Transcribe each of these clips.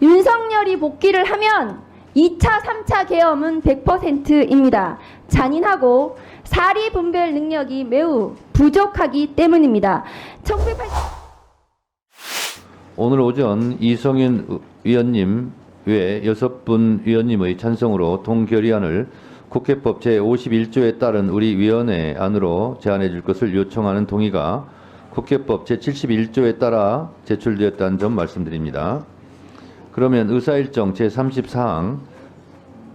윤석열이 복귀를 하면 2차, 3차 계엄은 100%입니다. 잔인하고 사리 분별 능력이 매우 부족하기 때문입니다. 1980... 오늘 오전 이성윤 위원님 외 6분 위원님의 찬성으로 동결의안을 국회법 제51조에 따른 우리 위원회 안으로 제안해 줄 것을 요청하는 동의가 국회법 제71조에 따라 제출되었다는 점 말씀드립니다. 그러면 의사일정 제34항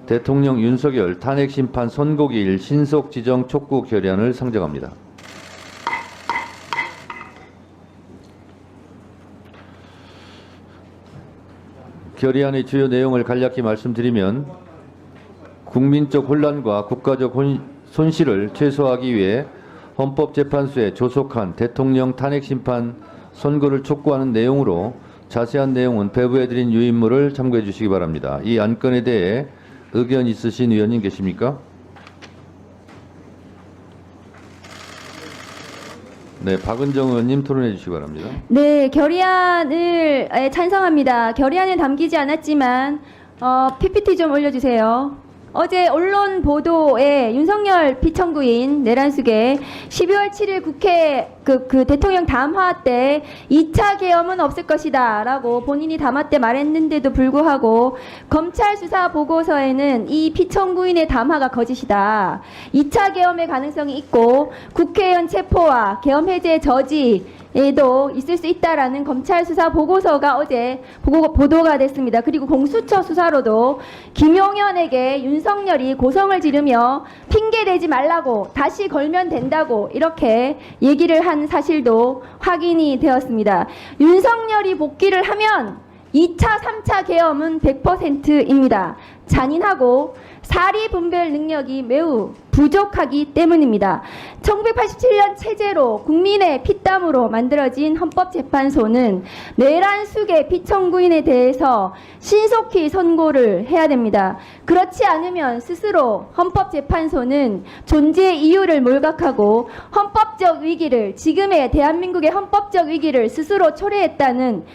대통령 윤석열 탄핵심판 선고기일 신속 지정 촉구 결의안을 상정합니다. 결의안의 주요 내용을 간략히 말씀드리면 국민적 혼란과 국가적 손실을 최소화하기 위해 헌법재판소에 조속한 대통령 탄핵심판 선고를 촉구하는 내용으로 자세한 내용은 배부해드린 유인물을 참고해 주시기 바랍니다. 이 안건에 대해 의견 있으신 위원님 계십니까? 네, 박은정 의원님 토론해 주시기 바랍니다. 네, 결의안을 찬성합니다. 결의안에 담기지 않았지만 PPT 좀 올려주세요. 어제 언론 보도에 윤석열 피청구인 내란숙의 12월 7일 국회 그 대통령 담화 때 2차 계엄은 없을 것이다 라고 본인이 담화 때 말했는데도 불구하고 검찰 수사 보고서에는 이 피청구인의 담화가 거짓이다. 2차 계엄의 가능성이 있고 국회의원 체포와 계엄 해제 저지 에도 있을 수 있다라는 검찰 수사 보고서가 어제 보도가 됐습니다. 그리고 공수처 수사로도 김용현에게 윤석열이 고성을 지르며 핑계대지 말라고 다시 걸면 된다고 이렇게 얘기를 한 사실도 확인이 되었습니다. 윤석열이 복귀를 하면 2차, 3차 계엄은 100%입니다. 잔인하고 사리 분별 능력이 매우 부족하기 때문입니다. 1987년 체제로 국민의 피땀으로 만들어진 헌법재판소는 내란숙의 피청구인에 대해서 신속히 선고를 해야 됩니다. 그렇지 않으면 스스로 헌법재판소는 존재의 이유를 몰각하고 헌법적 위기를 지금의 대한민국의 헌법적 위기를 스스로 초래했다는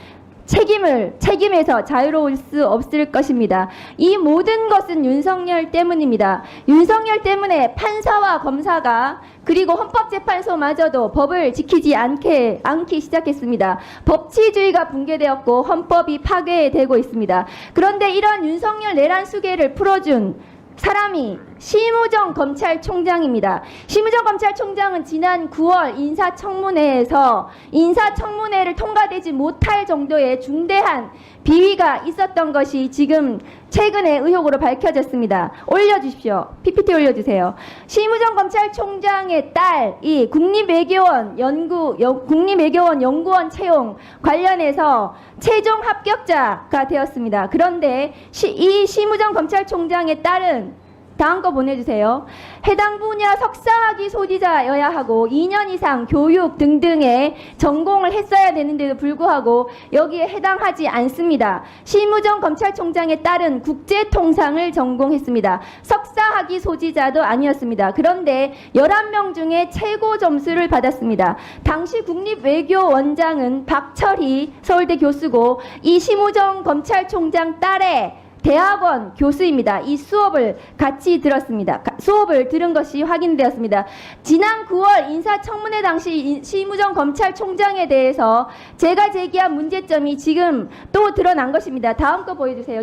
책임에서 자유로울 수 없을 것입니다. 이 모든 것은 윤석열 때문입니다. 윤석열 때문에 판사와 검사가 그리고 헌법재판소마저도 법을 지키지 않기 시작했습니다. 법치주의가 붕괴되었고 헌법이 파괴되고 있습니다. 그런데 이런 윤석열 내란 수계를 풀어준 사람이 심우정 검찰총장입니다. 심우정 검찰총장은 지난 9월 인사청문회에서 인사청문회를 통과되지 못할 정도의 중대한 비위가 있었던 것이 지금 최근에 의혹으로 밝혀졌습니다. 올려주십시오. PPT 올려주세요. 심우정 검찰총장의 딸이 국립외교원 연구원 채용 관련해서 최종 합격자가 되었습니다. 그런데 이 심우정 검찰총장의 딸은 다음 거 보내주세요. 해당 분야 석사학위 소지자여야 하고 2년 이상 교육 등등의 전공을 했어야 되는데도 불구하고 여기에 해당하지 않습니다. 심우정 검찰총장의 딸은 국제통상을 전공했습니다. 석사학위 소지자도 아니었습니다. 그런데 11명 중에 최고 점수를 받았습니다. 당시 국립외교원장은 박철희 서울대 교수고 이 심우정 검찰총장 딸의 대학원 교수입니다. 이 수업을 같이 들었습니다. 수업을 들은 것이 확인되었습니다. 지난 9월 인사청문회 당시 심우정 검찰총장에 대해서 제가 제기한 문제점이 지금 또 드러난 것입니다. 다음 거 보여주세요.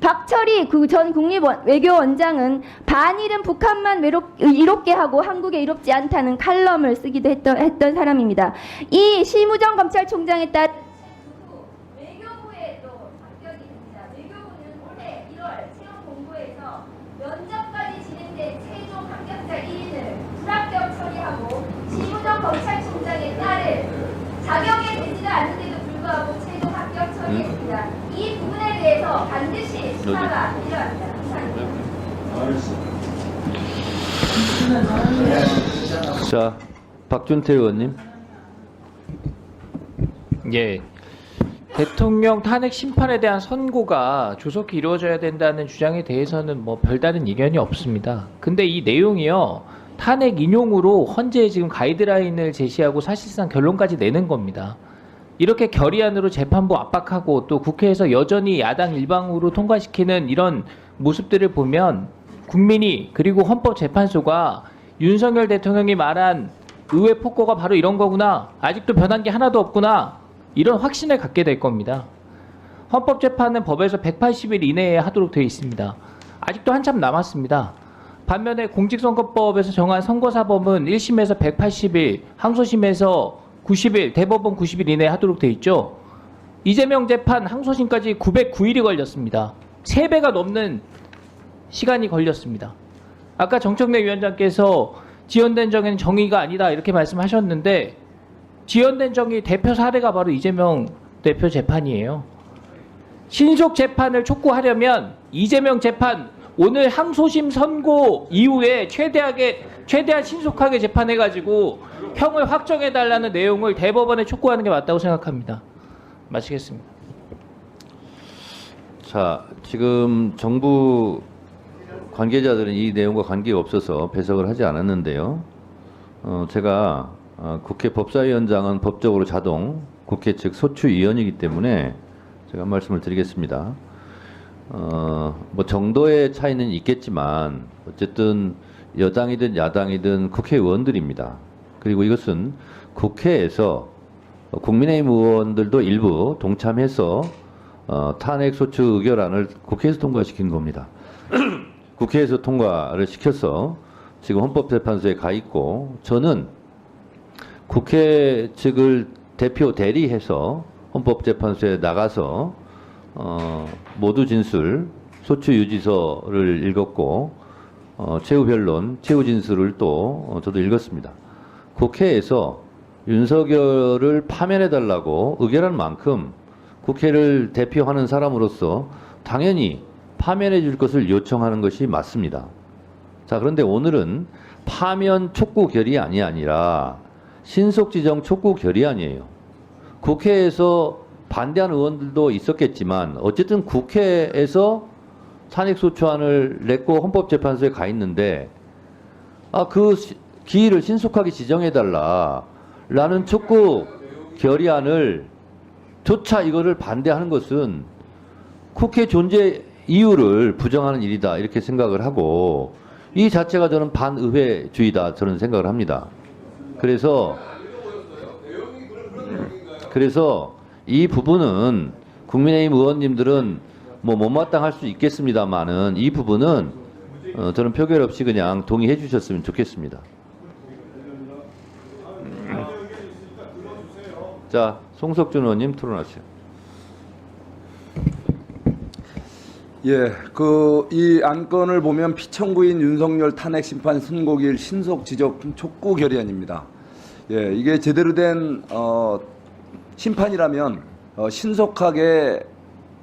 박철희 전 국립외교원장은 반일은 북한만 이롭게 하고 한국에 이롭지 않다는 칼럼을 쓰기도 했던 사람입니다. 이 심우정 검찰총장에 따라 면접까지 진행된 최종 합격자 1인을 불합격 처리하고 심우정 검찰총장의 딸을 자격에 되지도 않는데도 불구하고 최종 합격 처리했습니다. 이 부분에 대해서 반드시 수사가 필요합니다. 감사합니다. 자, 박준태 의원님. 예. 대통령 탄핵 심판에 대한 선고가 조속히 이루어져야 된다는 주장에 대해서는 뭐 별다른 이견이 없습니다. 근데 이 내용이요, 탄핵 인용으로 헌재에 지금 가이드라인을 제시하고 사실상 결론까지 내는 겁니다. 이렇게 결의안으로 재판부 압박하고 또 국회에서 여전히 야당 일방으로 통과시키는 이런 모습들을 보면 국민이 그리고 헌법재판소가 윤석열 대통령이 말한 의회 폭거가 바로 이런 거구나. 아직도 변한 게 하나도 없구나. 이런 확신을 갖게 될 겁니다. 헌법재판은 법에서 180일 이내에 하도록 되어 있습니다. 아직도 한참 남았습니다. 반면에 공직선거법에서 정한 선거사범은 1심에서 180일, 항소심에서 90일, 대법원 90일 이내에 하도록 되어 있죠. 이재명 재판 항소심까지 909일이 걸렸습니다. 3배가 넘는 시간이 걸렸습니다. 아까 정청래 위원장께서 지연된 정의는 정의가 아니다 이렇게 말씀하셨는데 지연된 정의 대표 사례가 바로 이재명 대표 재판이에요. 신속 재판을 촉구하려면 이재명 재판 오늘 항소심 선고 이후에 최대한 신속하게 재판해가지고 형을 확정해달라는 내용을 대법원에 촉구하는 게 맞다고 생각합니다. 마치겠습니다. 자, 지금 정부 관계자들은 이 내용과 관계가 없어서 배석을 하지 않았는데요. 제가 국회 법사위원장은 법적으로 자동 국회 측 소추위원이기 때문에 제가 말씀을 드리겠습니다. 뭐 정도의 차이는 있겠지만 어쨌든 여당이든 야당이든 국회의원들입니다. 그리고 이것은 국회에서 국민의힘 의원들도 일부 동참해서 탄핵소추 의결안을 국회에서 통과시킨 겁니다. 국회에서 통과를 시켜서 지금 헌법재판소에 가 있고 저는 국회 측을 대리해서 헌법재판소에 나가서 모두 진술, 소추 유지서를 읽었고 최후 변론, 최후 진술을 또 저도 읽었습니다. 국회에서 윤석열을 파면해달라고 의결한 만큼 국회를 대표하는 사람으로서 당연히 파면해 줄 것을 요청하는 것이 맞습니다. 자, 그런데 오늘은 파면 촉구 결의안이 아니라 신속지정 촉구 결의안이에요. 국회에서 반대하는 의원들도 있었겠지만 어쨌든 국회에서 탄핵소추안을 냈고 헌법재판소에 가 있는데 그 기일을 신속하게 지정해달라라는 촉구 결의안을 조차 이거를 반대하는 것은 국회 존재 이유를 부정하는 일이다 이렇게 생각을 하고 이 자체가 저는 반의회주의다 저는 생각을 합니다. 그래서 이 부분은 국민의힘 의원님들은 뭐 못마땅할 수 있겠습니다만은 이 부분은 저는 표결 없이 그냥 동의해 주셨으면 좋겠습니다. 자, 송석준 의원님 토론하세요. 예, 이 안건을 보면 피청구인 윤석열 탄핵 심판 선고일 신속 지적 촉구 결의안입니다. 예, 이게 제대로 된 심판이라면 신속하게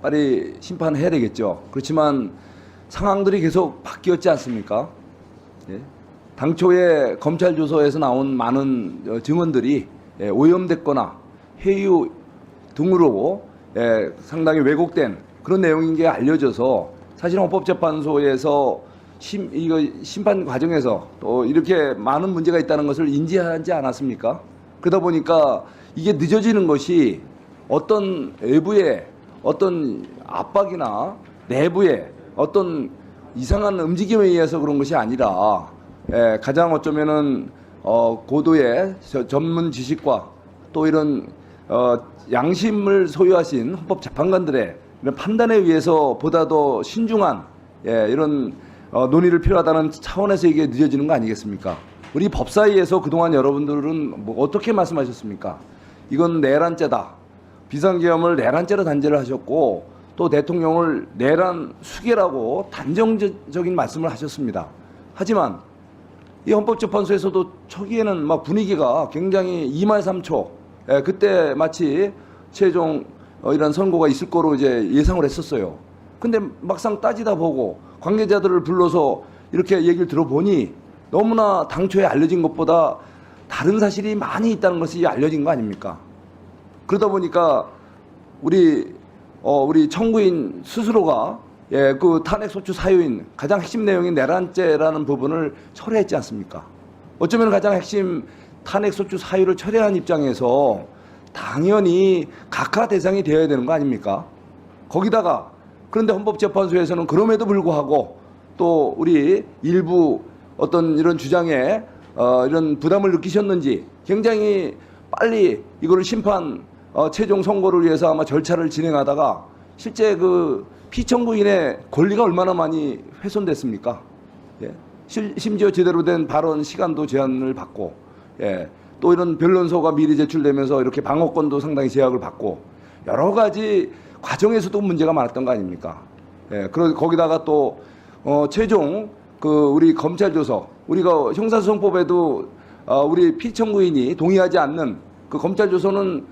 빨리 심판해야 되겠죠. 그렇지만 상황들이 계속 바뀌었지 않습니까? 예. 당초에 검찰 조서에서 나온 많은 증언들이 오염됐거나 회유 등으로 상당히 왜곡된 그런 내용인 게 알려져서 사실 헌법재판소에서 심판 과정에서 또 이렇게 많은 문제가 있다는 것을 인지하지 않았습니까? 그러다 보니까 이게 늦어지는 것이 어떤 외부의 어떤 압박이나 내부의 어떤 이상한 움직임에 의해서 그런 것이 아니라 가장 어쩌면은 고도의 전문 지식과 또 이런 양심을 소유하신 헌법재판관들의 이런 판단에 의해서 보다 더 신중한 이런 논의를 필요하다는 차원에서 이게 늦어지는 거 아니겠습니까? 우리 법사위에서 그동안 여러분들은 뭐 어떻게 말씀하셨습니까? 이건 내란죄다. 비상계엄을 내란죄로 단죄를 하셨고 또 대통령을 내란 수괴라고 단정적인 말씀을 하셨습니다. 하지만 이 헌법재판소에서도 초기에는 막 분위기가 굉장히 2말3초 그때 마치 최종 이런 선고가 있을 거로 이제 예상을 했었어요. 근데 막상 따지다 보고 관계자들을 불러서 이렇게 얘기를 들어보니 너무나 당초에 알려진 것보다 다른 사실이 많이 있다는 것이 알려진 거 아닙니까? 그러다 보니까 우리 청구인 스스로가 그 탄핵소추 사유인 가장 핵심 내용인 내란죄라는 부분을 철회했지 않습니까? 어쩌면 가장 핵심 탄핵소추 사유를 철회한 입장에서 당연히 각하 대상이 되어야 되는 거 아닙니까? 거기다가 그런데 헌법재판소에서는 그럼에도 불구하고 또 우리 일부 어떤 이런 주장에 이런 부담을 느끼셨는지 굉장히 빨리 이거를 심판 최종 선고를 위해서 아마 절차를 진행하다가 실제 그 피청구인의 권리가 얼마나 많이 훼손됐습니까? 예. 심지어 제대로 된 발언 시간도 제한을 받고, 예. 또 이런 변론서가 미리 제출되면서 이렇게 방어권도 상당히 제약을 받고 여러 가지 과정에서도 문제가 많았던 거 아닙니까? 예. 거기다가 또 최종 그 우리 검찰 조서, 우리가 형사소송법에도 우리 피청구인이 동의하지 않는 그 검찰 조서는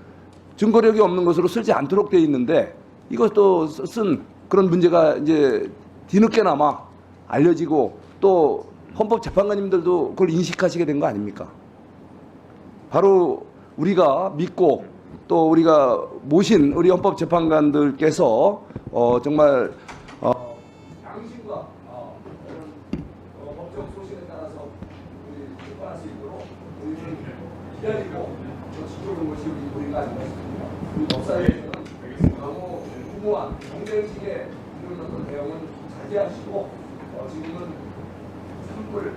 증거력이 없는 것으로 쓰지 않도록 돼 있는데 이것도 쓴 그런 문제가 이제 뒤늦게나마 알려지고 또 헌법재판관님들도 그걸 인식하시게 된 거 아닙니까? 바로 우리가 믿고 또 우리가 모신 우리 헌법재판관들께서 정말 양심과 이런 법적 소신에 따라서 우리 출판할 수 있도록 우리는 기다리고 또 지켜본 것이 우리가 아니겠습니까? 우리 법사위에서는 너무 무모한 경쟁식의 이런 어떤 내용은 자제하시고 지금은 산불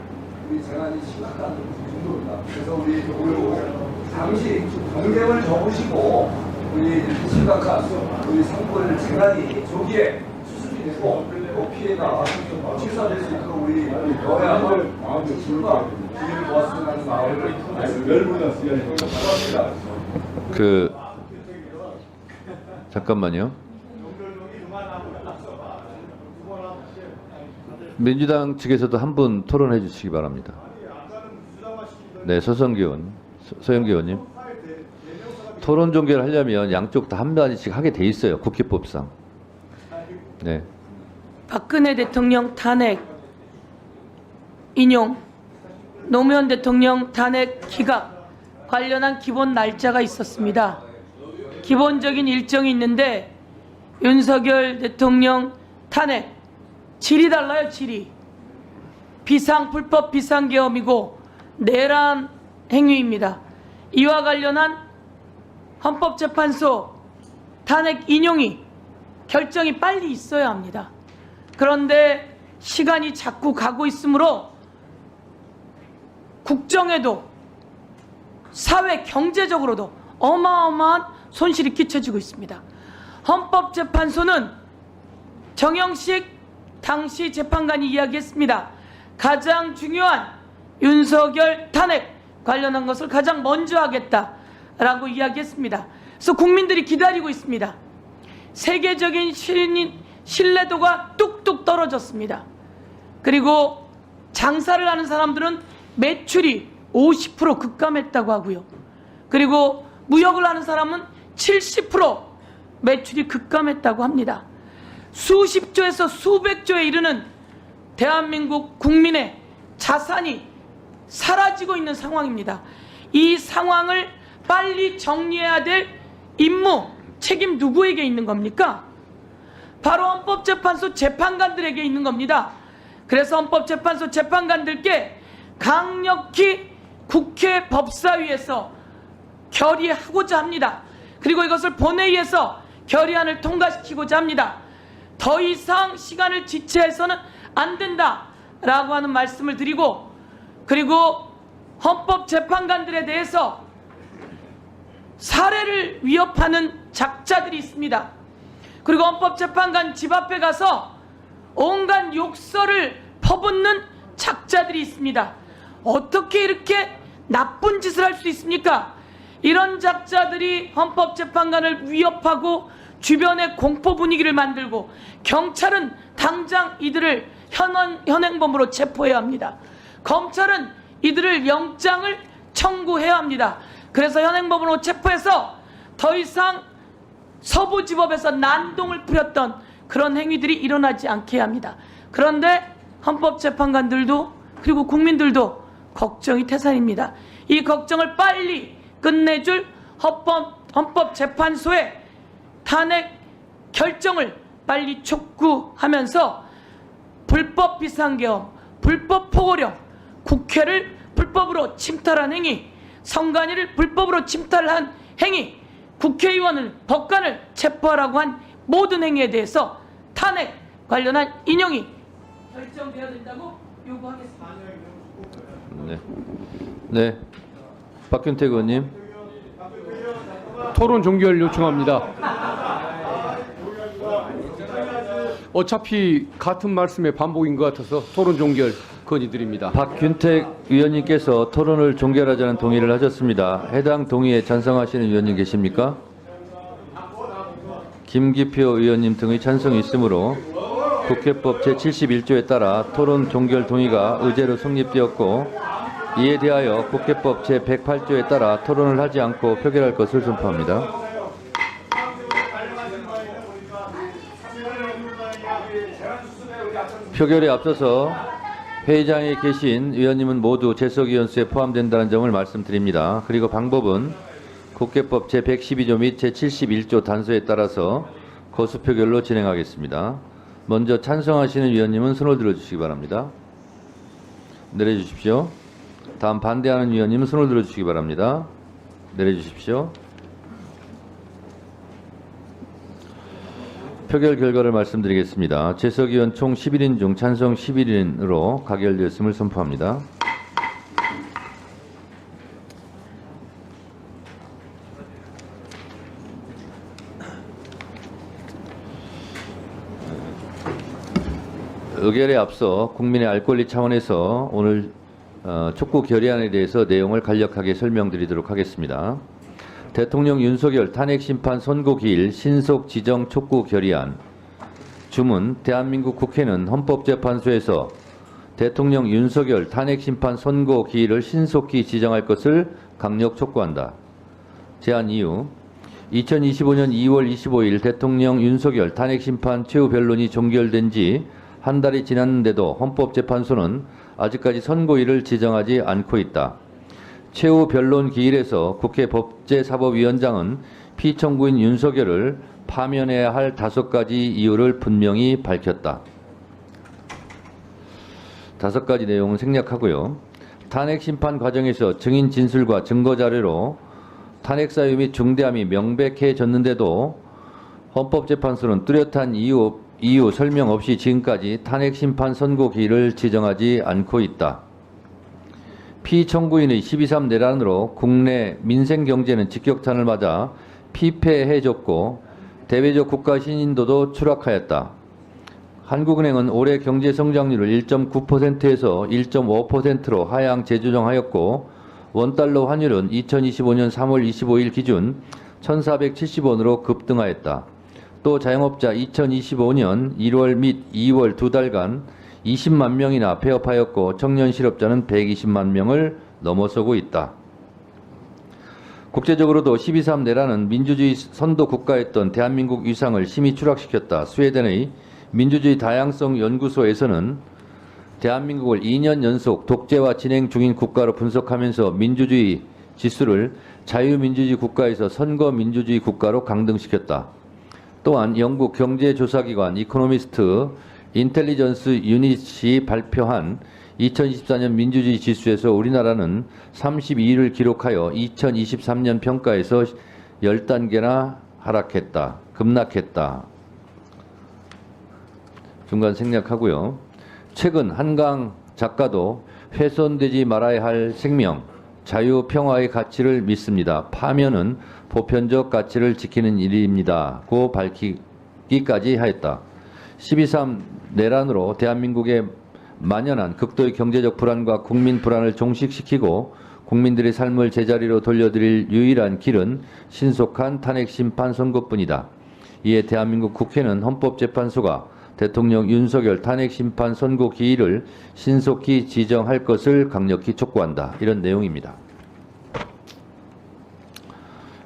우리 재난이 심각한 정도입니다. 그래서 우리 오늘 잠시 경쟁을 접으시고 우리 심각한 우리 산불 재난이 조기에 수습이 되고 또 피해가 치유될 수 있도록 우리 여야를 마음과 기회를 모았으면 하는 마음을 말씀드립니다. 잠깐만요. 민주당 측에서도 한 분 토론해 주시기 바랍니다. 네, 서영기 의원님. 토론 종결을 하려면 양쪽 다 한 마디씩 하게 돼 있어요. 국회법상. 네. 박근혜 대통령 탄핵 인용, 노무현 대통령 탄핵 기각 관련한 기본 날짜가 있었습니다. 기본적인 일정이 있는데 윤석열 대통령 탄핵 질이 달라요. 질이 불법 비상계엄이고 내란 행위입니다. 이와 관련한 헌법재판소 탄핵 인용이 결정이 빨리 있어야 합니다. 그런데 시간이 자꾸 가고 있으므로 국정에도 사회 경제적으로도 어마어마한 손실이 끼쳐지고 있습니다. 헌법재판소는 정영식 당시 재판관이 이야기했습니다. 가장 중요한 윤석열 탄핵 관련한 것을 가장 먼저 하겠다라고 이야기했습니다. 그래서 국민들이 기다리고 있습니다. 세계적인 신뢰도가 뚝뚝 떨어졌습니다. 그리고 장사를 하는 사람들은 매출이 50% 급감했다고 하고요. 그리고 무역을 하는 사람은 70% 매출이 급감했다고 합니다. 수십조에서 수백조에 이르는 대한민국 국민의 자산이 사라지고 있는 상황입니다. 이 상황을 빨리 정리해야 될 임무, 책임 누구에게 있는 겁니까? 바로 헌법재판소 재판관들에게 있는 겁니다. 그래서 헌법재판소 재판관들께 강력히 국회 법사위에서 결의하고자 합니다. 그리고 이것을 본회의에서 결의안을 통과시키고자 합니다. 더 이상 시간을 지체해서는 안 된다라고 하는 말씀을 드리고, 그리고 헌법재판관들에 대해서 사례를 위협하는 작자들이 있습니다. 그리고 헌법재판관 집 앞에 가서 온갖 욕설을 퍼붓는 작자들이 있습니다. 어떻게 이렇게 나쁜 짓을 할 수 있습니까? 이런 작자들이 헌법재판관을 위협하고 주변에 공포 분위기를 만들고, 경찰은 당장 이들을 현행범으로 체포해야 합니다. 검찰은 이들을 영장을 청구해야 합니다. 그래서 현행범으로 체포해서 더 이상 서부지법에서 난동을 부렸던 그런 행위들이 일어나지 않게 합니다. 그런데 헌법재판관들도 그리고 국민들도 걱정이 태산입니다. 이 걱정을 빨리 끝내줄 헌법재판소의 탄핵 결정을 빨리 촉구하면서 불법 비상계엄, 불법 포고령, 국회를 불법으로 침탈한 행위, 선관위를 불법으로 침탈한 행위, 국회의원을 법관을 체포하라고 한 모든 행위에 대해서 탄핵 관련한 인용이 결정되어야 된다고 요구하겠습니다. 네. 네. 박균택 의원님. 토론 종결 요청합니다. 어차피 같은 말씀의 반복인 것 같아서 토론 종결 건의드립니다. 박균택 위원님께서 토론을 종결하자는 동의를 하셨습니다. 해당 동의에 찬성하시는 위원님 계십니까? 김기표 의원님 등의 찬성이 있으므로 국회법 제71조에 따라 토론 종결 동의가 의제로 성립되었고, 이에 대하여 국회법 제108조에 따라 토론을 하지 않고 표결할 것을 선포합니다. 표결에 앞서서 회의장에 계신 위원님은 모두 재석위원 수에 포함된다는 점을 말씀드립니다. 그리고 방법은 국회법 제112조 및 제71조 단서에 따라서 거수표결로 진행하겠습니다. 먼저 찬성하시는 위원님은 손을 들어주시기 바랍니다. 내려주십시오. 다음 반대하는 위원님은 손을 들어주시기 바랍니다. 내려주십시오. 표결 결과를 말씀드리겠습니다. 재석위원 총 11인 중 찬성 11인으로 가결되었음을 선포합니다. 의결에 앞서 국민의 알 권리 차원에서 오늘 촉구 결의안에 대해서 내용을 간략하게 설명드리도록 하겠습니다. 대통령 윤석열 탄핵심판 선고기일 신속 지정 촉구 결의안. 주문: 대한민국 국회는 헌법재판소에서 대통령 윤석열 탄핵심판 선고기일을 신속히 지정할 것을 강력 촉구한다. 제안 이유: 2025년 2월 25일 대통령 윤석열 탄핵심판 최후 변론이 종결된 지 한 달이 지났는데도 헌법재판소는 아직까지 선고일을 지정하지 않고 있다. 최후 변론 기일에서 국회 법제사법위원장은 피청구인 윤석열을 파면해야 할 5가지 이유를 분명히 밝혔다. 5가지 내용은 생략하고요. 탄핵심판 과정에서 증인 진술과 증거 자료로 탄핵 사유 및 중대함이 명백해졌는데도 헌법재판소는 뚜렷한 이유 설명 없이 지금까지 탄핵심판 선고기일을 지정하지 않고 있다. 피청구인의 12.3 내란으로 국내 민생경제는 직격탄을 맞아 피폐해졌고 대외적 국가 신인도도 추락하였다. 한국은행은 올해 경제성장률을 1.9%에서 1.5%로 하향 재조정하였고, 원달러 환율은 2025년 3월 25일 기준 1,470원으로 급등하였다. 또 자영업자 2025년 1월 및 2월 2달간 20만 명이나 폐업하였고, 청년 실업자는 120만 명을 넘어서고 있다. 국제적으로도 12.3 내란은 민주주의 선도 국가였던 대한민국 위상을 심히 추락시켰다. 스웨덴의 민주주의 다양성 연구소에서는 대한민국을 2년 연속 독재화 진행 중인 국가로 분석하면서 민주주의 지수를 자유민주주의 국가에서 선거민주주의 국가로 강등시켰다. 또한 영국 경제조사기관 이코노미스트 인텔리전스 유닛이 발표한 2024년 민주주의 지수에서 우리나라는 32위를 기록하여 2023년 평가에서 10단계나 하락했다. 급락했다. 중간 생략하고요. 최근 한강 작가도 훼손되지 말아야 할 생명, 자유, 평화의 가치를 믿습니다. 파면은 보편적 가치를 지키는 일입니다. 고 밝히기까지 하였다. 12.3 내란으로 대한민국에 만연한 극도의 경제적 불안과 국민 불안을 종식시키고 국민들의 삶을 제자리로 돌려드릴 유일한 길은 신속한 탄핵심판 선고뿐이다. 이에 대한민국 국회는 헌법재판소가 대통령 윤석열 탄핵심판 선고 기일을 신속히 지정할 것을 강력히 촉구한다. 이런 내용입니다.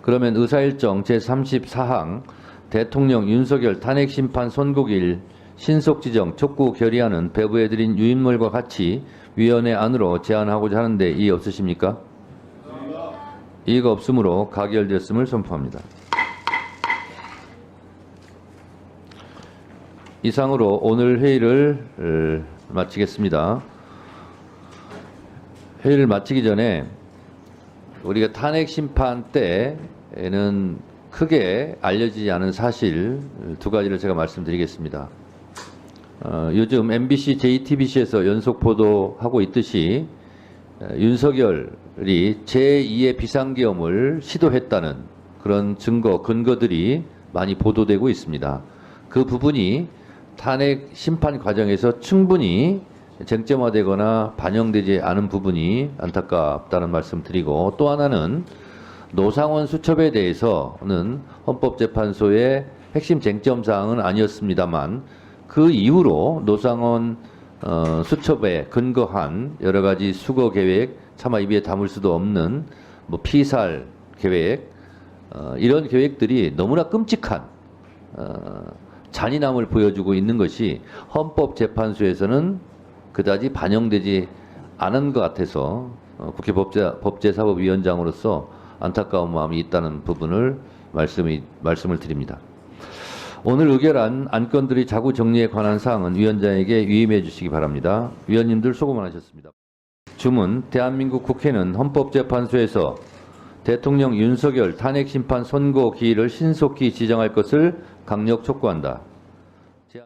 그러면 의사일정 제34항 대통령 윤석열 탄핵심판 선고기일 신속지정 촉구 결의안은 배부해드린 유인물과 같이 위원회 안으로 제안하고자 하는데 이의 없으십니까? 이의가 없으므로 가결되었음을 선포합니다. 이상으로 오늘 회의를 마치겠습니다. 회의를 마치기 전에 우리가 탄핵심판 때에는 크게 알려지지 않은 사실 두 가지를 제가 말씀드리겠습니다. 요즘 MBC, JTBC에서 연속 보도하고 있듯이 윤석열이 제2의 비상계엄을 시도했다는 그런 근거들이 많이 보도되고 있습니다. 그 부분이 탄핵 심판 과정에서 충분히 쟁점화되거나 반영되지 않은 부분이 안타깝다는 말씀 드리고, 또 하나는 노상원 수첩에 대해서는 헌법재판소의 핵심 쟁점 사항은 아니었습니다만 그 이후로 노상원 수첩에 근거한 여러 가지 수거 계획, 차마 입에 담을 수도 없는 뭐 피살 계획, 이런 계획들이 너무나 끔찍한 잔인함을 보여주고 있는 것이 헌법재판소에서는 그다지 반영되지 않은 것 같아서 국회 법제사법위원장으로서 안타까운 마음이 있다는 부분을 말씀을 드립니다. 오늘 의결한 안건들의 자구 정리에 관한 사항은 위원장에게 위임해 주시기 바랍니다. 위원님들 수고 많으셨습니다. 주문, 대한민국 국회는 헌법재판소에서 대통령 윤석열 탄핵심판 선고 기일을 신속히 지정할 것을 강력 촉구한다.